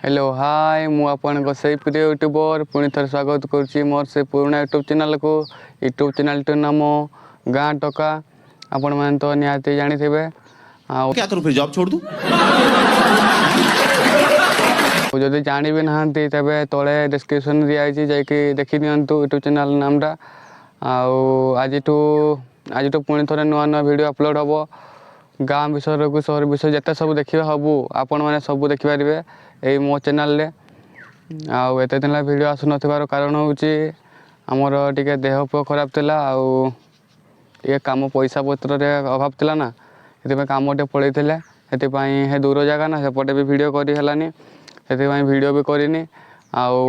Hello hi मु आपन से प्रिय यूट्यूबर पुणी थर स्वागत करुच्ची मोर से पुराना यूट्यूब चैनल को यूट्यूब चैनल नाम गाँ टका आपण मैंने तो निहाती जानी थे। क्या करूं फिर जॉब छोड़ दूं? जदि जानी भी ना तेरे तले डिस्क्रिप्शन दिखाई जाकि देखी दिंतु यूट्यूब चैनल नामटा। आज पुणी थे नुआ नुआ वीडियो अपलोड हम गाँ विषय को सहर विषय जिते सब देखा सबू आपण मैंने सब देखिपारे यही मो चैनल आते दिन वीडियो आसु नथिबार कारण हूँ आमर टे देह खराब थिला ये काम पैसा पत्र अभाव थिला ना से कम टे पड़े से दूर जगह ना सेपटे भी वीडियो करी से वीडियो भी करनी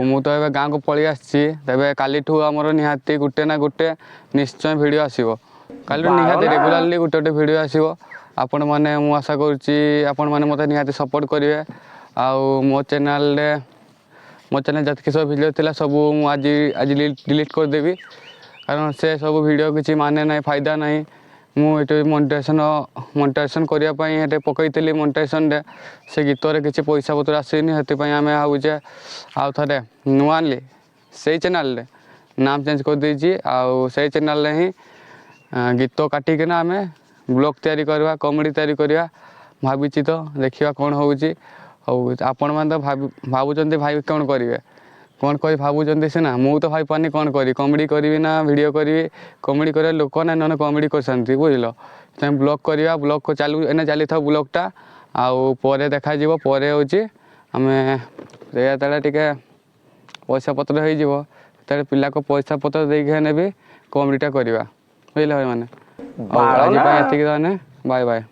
मु तो ए गाँव को पलि आसी तेरे काली आमर निहाती गोटे ना गोटे निश्चय वीडियो आसो काली निहाती रेगुलाली गोटे गोटे वीडियो आसो आपण मैंने मु आशा करुच्ची आपण मैंने मत निहाती सपोर्ट करेंगे मो चैनल जतक सब वीडियो थिला सब आज डिलीट करदेवी कारण से सब वीडियो किसी माने ना फायदा ना मुझे मोनेटाइजेशन करने पकई मोनेटाइजेशन से गीत किसी पैसा पत्र आसनी से आम भावुचे आउ थे नुआ से चैनल नाम चेंज कर देछि से चैनल ही गीत काटिकना आम ब्लॉग तैयारी करवा कॉमेडी तैयारी करवा भावी तो देखा कौन होउची आपण मैंने तो भावुं भाई कौन करेंगे कौन कर भावुं सीना मु तो भाई पानी कौन करी कॉमेडी करी ना वीडियो करी कॉमेडी कर लोक ना ना कॉमेडी कर बुझल ब्लॉग करवा ब्लॉग को चालू एने चली था ब्लॉगटा आउ देखा पर हूँ आम टे पैसा पत्र हो पिला को पैसा पत्र देखे भी कॉमेडीटा करवा बुझल भाई मैंने आज ये बाय बाय।